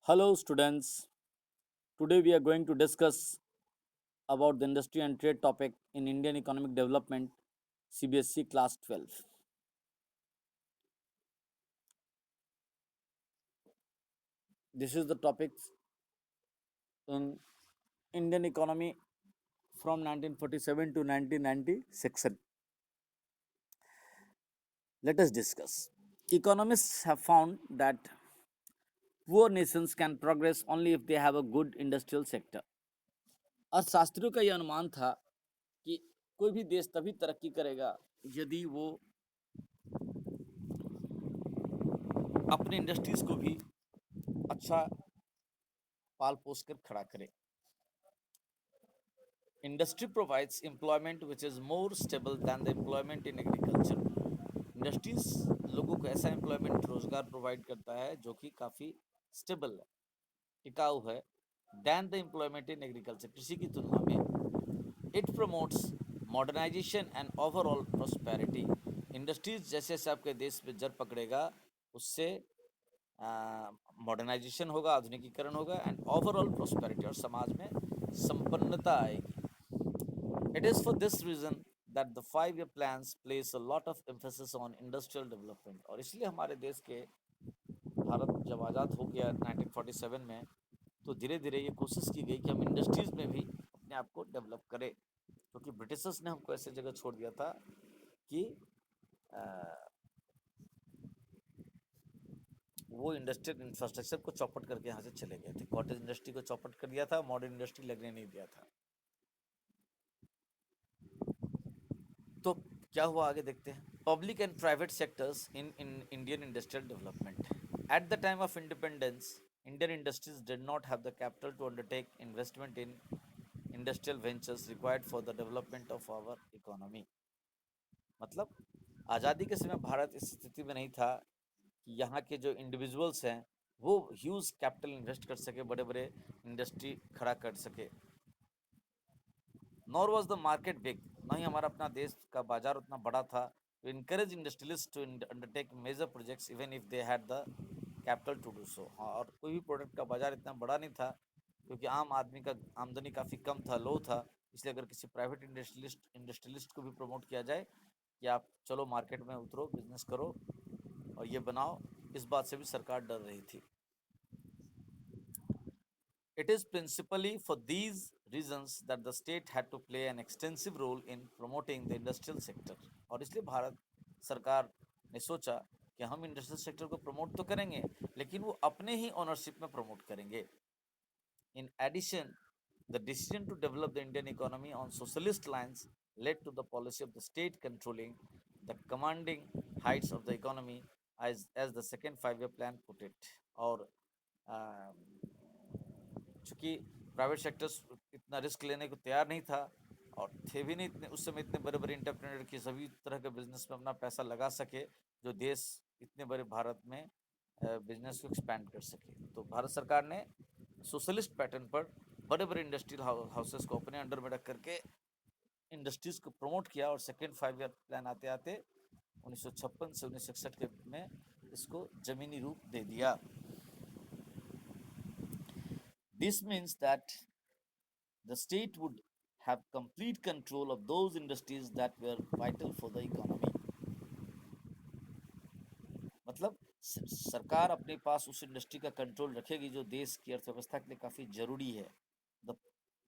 Hello students, today we are going to discuss about the industry and trade topic in Indian economic development CBSE class 12. This is the topics in Indian economy from 1947 to 1990 section. Let us discuss. Economists have found that poor nations can progress only if they have a good industrial sector. अर्थशास्त्रियों का यह अनुमान था कि कोई भी देश तभी तरक्की करेगा यदि वो अपने इंडस्ट्रीज को भी अच्छा पाल पोस कर खड़ा करे. Industry provides employment which is more stable than the employment in agriculture. Industries लोगों को ऐसा एम्प्लॉयमेंट रोजगार प्रोवाइड करता है जो कि काफ़ी स्टेबल है, टिकाऊ है, than the employment in agriculture, कृषि की तुलना में. It promotes modernisation and overall prosperity. Industries जैसे जैसे आपके देश में जड़ पकड़ेगा उससे मॉडर्नाइजेशन होगा, आधुनिकीकरण होगा एंड ओवरऑल प्रोस्पेरिटी, और समाज में संपन्नता आएगी. It is for this reason that the 5-year plans place a lot of emphasis on industrial development. और इसलिए हमारे देश के भारत जब आज़ाद हो गया 1947 में, तो धीरे धीरे ये कोशिश की गई कि हम इंडस्ट्रीज में भी अपने आप को डेवलप करें, क्योंकि ब्रिटिशर्स ने हमको ऐसे जगह छोड़ दिया था कि वो इंडस्ट्रियल इंफ्रास्ट्रक्चर को चौपट करके यहाँ से चले गए थे. कॉटेज इंडस्ट्री को चौपट कर दिया था, मॉडर्न इंडस्ट्री लगने नहीं दिया था. तो क्या हुआ आगे देखते हैं. Public and private sectors in Indian industrial development. At the time of independence, Indian industries did not have the capital to undertake investment in industrial ventures required for the development of our economy. मतलब आज़ादी के समय भारत इस स्थिति में नहीं था कि यहाँ के जो इंडिविजुअल्स हैं वो ह्यूज कैपिटल इन्वेस्ट कर सके, बड़े बड़े इंडस्ट्री खड़ा कर सके. Nor was the market big, ना ही हमारा अपना देश का बाजार उतना बड़ा था to encourage industrialists to undertake major projects even if they had the capital to do so. हाँ, और कोई भी प्रोडक्ट का बाजार इतना बड़ा नहीं था क्योंकि आम आदमी का आमदनी काफ़ी कम था, लो था. इसलिए अगर किसी प्राइवेट इंडस्ट्रियलिस्ट को भी प्रमोट किया जाए कि आप चलो मार्केट में उतरो, बिजनेस करो और ये बनाओ, इस बात से भी सरकार डर रही थी. It is principally for these reasons that the state had to play an extensive role in promoting the industrial sector. और इसलिए भारत सरकार ने सोचा कि हम इंडस्ट्रियल सेक्टर को प्रमोट तो करेंगे लेकिन वो अपने ही ओनरशिप में प्रमोट करेंगे. In addition, the decision to develop the Indian economy on socialist lines led to the policy of the state controlling the commanding heights of the economy, as the second 5-year plan put it. और चूँकि private sectors इतना risk लेने को तैयार नहीं था और थे भी नहीं इतने उस समय इतने बड़े बड़े इंटरप्रेन्योर कि सभी तरह के बिजनेस में अपना पैसा लगा सके, जो देश इतने बड़े भारत में बिजनेस को एक्सपैंड कर सके. तो भारत सरकार ने सोशलिस्ट पैटर्न पर बड़े बड़े इंडस्ट्रियल हाउसेस को अपने अंडर में रख करके इंडस्ट्रीज को प्रमोट किया और सेकेंड 5-year प्लान आते आते 1956 से 1961 के में इसको जमीनी रूप दे दिया. This means that the state would have complete control of those industries that were vital for the economy. मतलब सरकार अपने पास उस इंडस्ट्री का कंट्रोल रखेगी जो देश की अर्थव्यवस्था के लिए काफ़ी जरूरी है.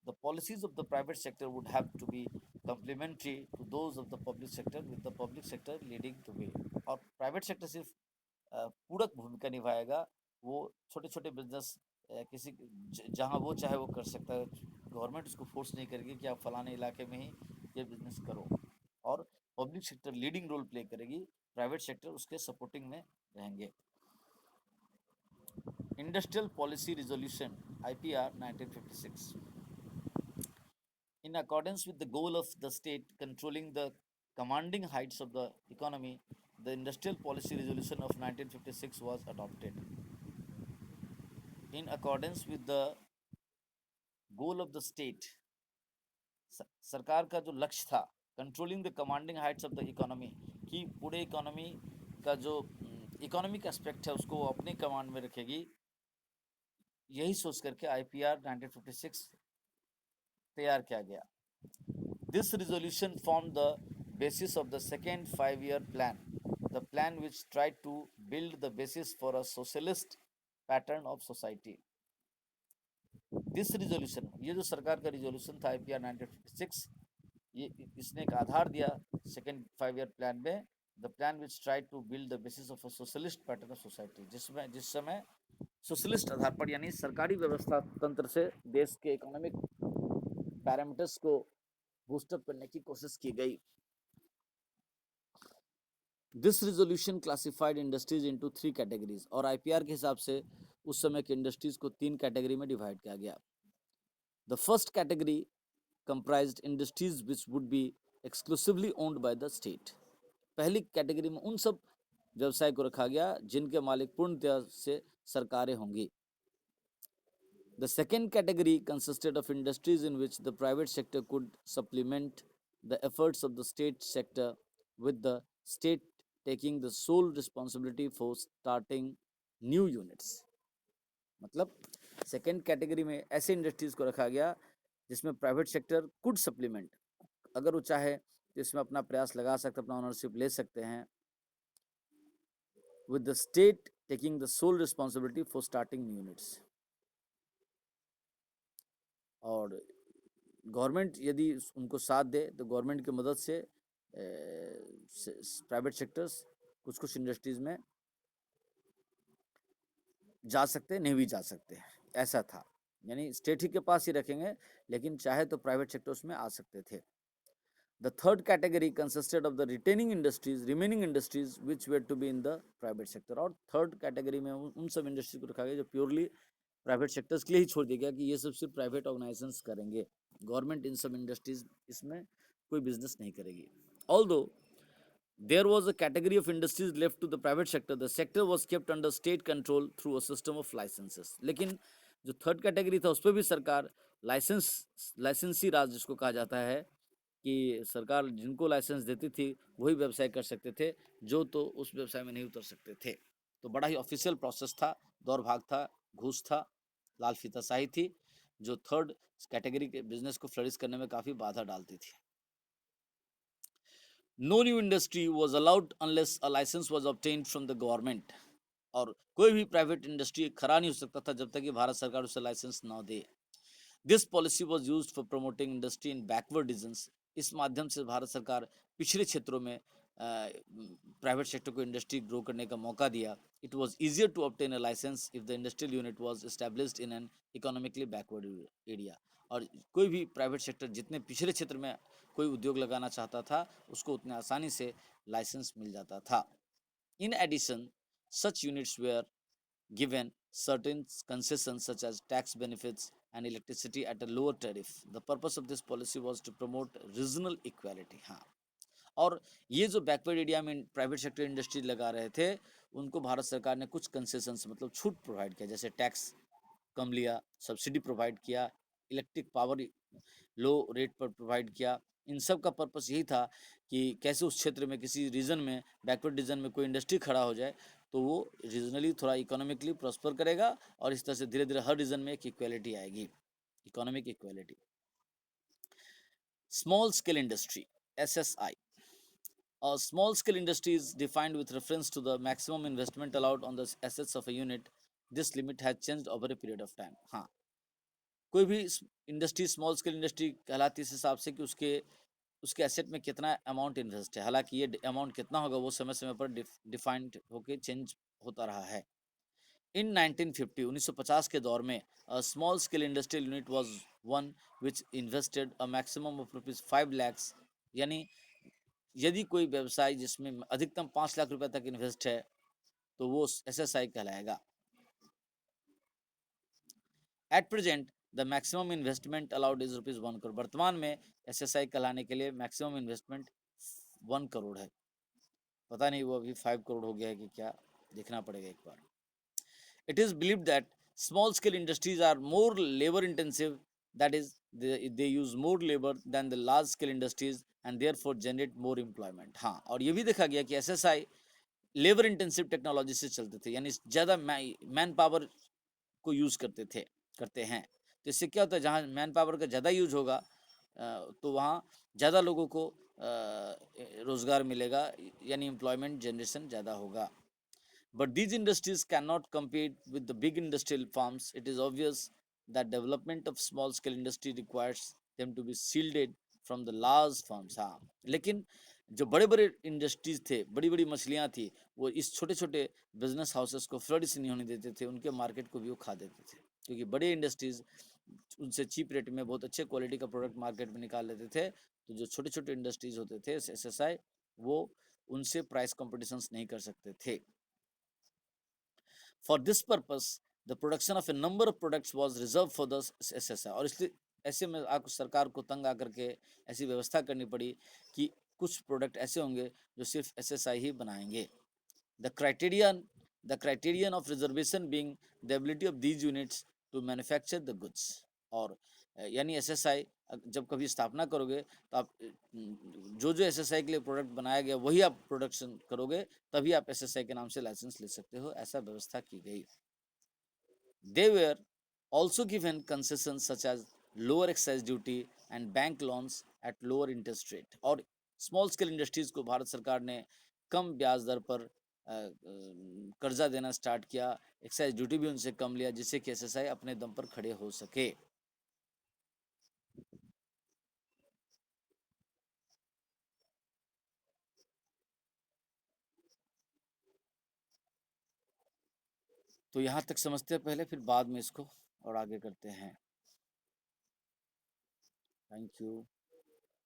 The policies of the private sector would have to be complementary to those of the public sector, with the public sector leading the way. और प्राइवेट सेक्टर सिर्फ पूरक भूमिका निभाएगा. वो छोटे छोटे बिजनेस किसी जहाँ वो चाहे वो कर सकता है. गवर्नमेंट उसको फोर्स नहीं करेगी कि आप फलाने इलाके में ही ये बिजनेस करो. और public sector leading role play करेगी, प्राइवेट सेक्टर उसके सपोर्टिंग में रहेंगे. Industrial policy resolution IPR 1956. In accordance with the goal of the state controlling the commanding heights of the economy, the Industrial Policy Resolution of 1956 was adopted. In accordance with the goal of the state, सरकार का जो लक्ष्य था controlling the commanding Heights of the economy, कि पूरे economy का जो economic aspect है उसको वो अपने कमांड में रखेगी. यही सोच करके IPR 1956 तैयार किया गया। This resolution formed the basis of the second 5-year plan, the plan which tried to build the basis for a socialist pattern of society. This resolution, ये जो सरकार का रिजोल्यूशन था IPR 1956, ये इसने एक आधार दिया सेकेंड 5-year प्लान में, the plan which try to build the basis of a socialist pattern of society, जिस समय सोशलिस्ट आधार पर यानी सरकारी व्यवस्था तंत्र से देश के इकोनॉमिक पैरामीटर्स को बूस्टअप करने की कोशिश की गई। This resolution classified industries into 3 categories, और IPR के हिसाब से उस समय के इंडस्ट्रीज को 3 कैटेगरी में डिवाइड किया गया। The first category comprised industries which would be exclusively owned by the state. पहली कैटेगरी में उन सब व्यवसाय को रखा गया जिनके मालिक पूर्णतः से सरकारें होंगी। The second category consisted of industries in which the private sector could supplement the efforts of the state sector, with the state taking the sole responsibility for starting new units. मतलब सेकेंड कैटेगरी में ऐसे industries को रखा गया जिसमें private sector could supplement, अगर वो चाहे तो इसमें अपना प्रयास लगा सकते, अपना ओनरशिप ले सकते हैं, with the state taking the sole responsibility for starting new units. और गवर्नमेंट यदि उनको साथ दे तो गवर्नमेंट की मदद से प्राइवेट सेक्टर्स कुछ कुछ इंडस्ट्रीज में जा सकते, नहीं भी जा सकते, ऐसा था। यानी स्टेट ही के पास ही रखेंगे, लेकिन चाहे तो प्राइवेट सेक्टर्स में आ सकते थे। The third category consisted of the remaining industries which were to be in the private sector. और थर्ड कैटेगरी में उन सब इंडस्ट्रीज को रखा गया जो प्योरली प्राइवेट सेक्टर्स के लिए ही छोड़ दिया गया कि ये सब सिर्फ प्राइवेट ऑर्गेनाइजेशंस करेंगे, गवर्नमेंट इन सब इंडस्ट्रीज इसमें कोई बिजनेस नहीं करेगी। Although there was a category of industries left to the private sector, the sector was kept under state control through a system of licenses. लेकिन जो थर्ड कैटेगरी था उस पर भी सरकार लाइसेंसी राज जिसको कहा जाता है कि सरकार जिनको लाइसेंस देती थी वही व्यवसाय कर सकते थे, जो तो उस व्यवसाय में नहीं उतर सकते थे। तो बड़ा ही ऑफिशियल प्रोसेस था, दौड़ भाग था, घूस था, लाल फीताशाही थी, जो थर्ड कैटेगरी के बिजनेस को फ्लरिश करने में काफ़ी बाधा डालती थी। No new industry was allowed unless a license was obtained from the government. और कोई भी प्राइवेट इंडस्ट्री खड़ा नहीं हो सकता था जब तक कि भारत सरकार उसे लाइसेंस ना दे। This policy was use for promoting industry in backward regions. इस माध्यम से भारत सरकार पिछड़े क्षेत्रों में प्राइवेट सेक्टर को इंडस्ट्री ग्रो करने का मौका दिया। It was easier to obtain a licence if the industrial unit was established in an economically backward area. और कोई भी प्राइवेट सेक्टर जितने पिछड़े क्षेत्र में कोई उद्योग लगाना चाहता था उसको उतने आसानी से लाइसेंस मिल जाता था। In addition such units were given certain concessions such as tax benefits and electricity at a lower tariff. The purpose of this policy was to promote regional equality. हाँ, और ये जो बैकवर्ड एरिया में private sector industry लगा रहे थे उनको भारत सरकार ने कुछ कंसेशंस मतलब छूट प्रोवाइड किया, जैसे टैक्स कम लिया, सब्सिडी प्रोवाइड किया, इलेक्ट्रिक पावर लो रेट पर प्रोवाइड किया। इन सब का पर्पस यही था कि कैसे उस क्षेत्र में किसी रीजन में बैकवर्ड रीजन में कोई इंडस्ट्री खड़ा हो जाए तो वो रीजनली थोड़ा इकोनॉमिकली प्रॉस्पर करेगा और इस तरह से धीरे धीरे हर रीजन में एक इक्वालिटी आएगी, economic equality. Small scale industry SSI. A small scale industry is defined with reference to the maximum investment allowed on the assets of a unit. This limit has changed over a period of time. हाँ, कोई भी industry small scale industry कहलाती है इस हिसाब से कि उसके एसेट में कितना अमाउंट इन्वेस्ट है। हालांकि ये अमाउंट कितना होगा वो समय समय पर डिफाइंड होकर चेंज होता रहा है। इन 1950 के दौर में small scale industrial unit was one which invested a maximum of ₹5 lakh. यानी यदि कोई व्यवसाय जिसमें अधिकतम 5 लाख रुपए तक इन्वेस्ट है तो वो SSI कहलाएगा। At present the maximum investment allowed is ₹1 crore. वर्तमान में SSI कहलाने के लिए मैक्सिमम इन्वेस्टमेंट 1 करोड़ है। पता नहीं वो अभी 5 करोड़ हो गया है कि क्या, देखना पड़ेगा एक बार। It is believed that small scale industries are more labor intensive, that is they use more labor than the large scale industries and therefore generate more employment. हाँ, और ये भी देखा गया कि SSI लेबर इंटेंसिव टेक्नोलॉजी से चलते थे, यानी ज़्यादा मैन पावर को यूज़ करते हैं। तो इससे क्या होता है, जहाँ मैन पावर का ज़्यादा यूज होगा तो वहाँ ज़्यादा लोगों को रोज़गार मिलेगा, यानी एम्प्लॉयमेंट जनरेशन ज़्यादा होगा। But these industries cannot compete with the big industrial farms. It is obvious that development of small scale industry requires them to be shielded from the large farms. हाँ, लेकिन जो बड़े बड़े इंडस्ट्रीज थे, बड़ी बड़ी मछलियाँ थी, वो इस छोटे छोटे बिजनेस हाउसेस को फ्लरिश नहीं होने देते थे, उनके मार्केट को भी वो खा देते थे, क्योंकि बड़े इंडस्ट्रीज उनसे चीप रेट में बहुत अच्छे क्वालिटी का प्रोडक्ट मार्केट में निकाल लेते थे। तो जो छोटे छोटे इंडस्ट्रीज होते थे एसएसआई, वो उनसे प्राइस कॉम्पिटिशन्स नहीं कर सकते थे। For this purpose, the production of a number of products was reserved for the SSI, और इसलिए ऐसे में आपको सरकार को तंग आकर के ऐसी व्यवस्था करनी पड़ी कि कुछ प्रोडक्ट ऐसे होंगे जो सिर्फ एसएसआई ही बनाएंगे। The criterion of reservation being the ability of these units to manufacture the goods, और यानी एसएसआई जब कभी स्थापना करोगे तो आप जो जो एसएसआई के लिए प्रोडक्ट बनाया गया वही आप प्रोडक्शन करोगे, तभी आप एसएसआई के नाम से लाइसेंस ले सकते हो, ऐसा व्यवस्था की गई। They were also given concessions such as lower excise duty and bank loans at lower interest rate, और स्मॉल स्केल इंडस्ट्रीज को भारत सरकार ने कम ब्याज दर पर कर्जा देना स्टार्ट किया, एक्साइज ड्यूटी भी उनसे कम लिया, जिससे कि एसएसआई अपने दम पर खड़े हो सके। तो यहाँ तक समझते हैं पहले, फिर बाद में इसको और आगे करते हैं। Thank you.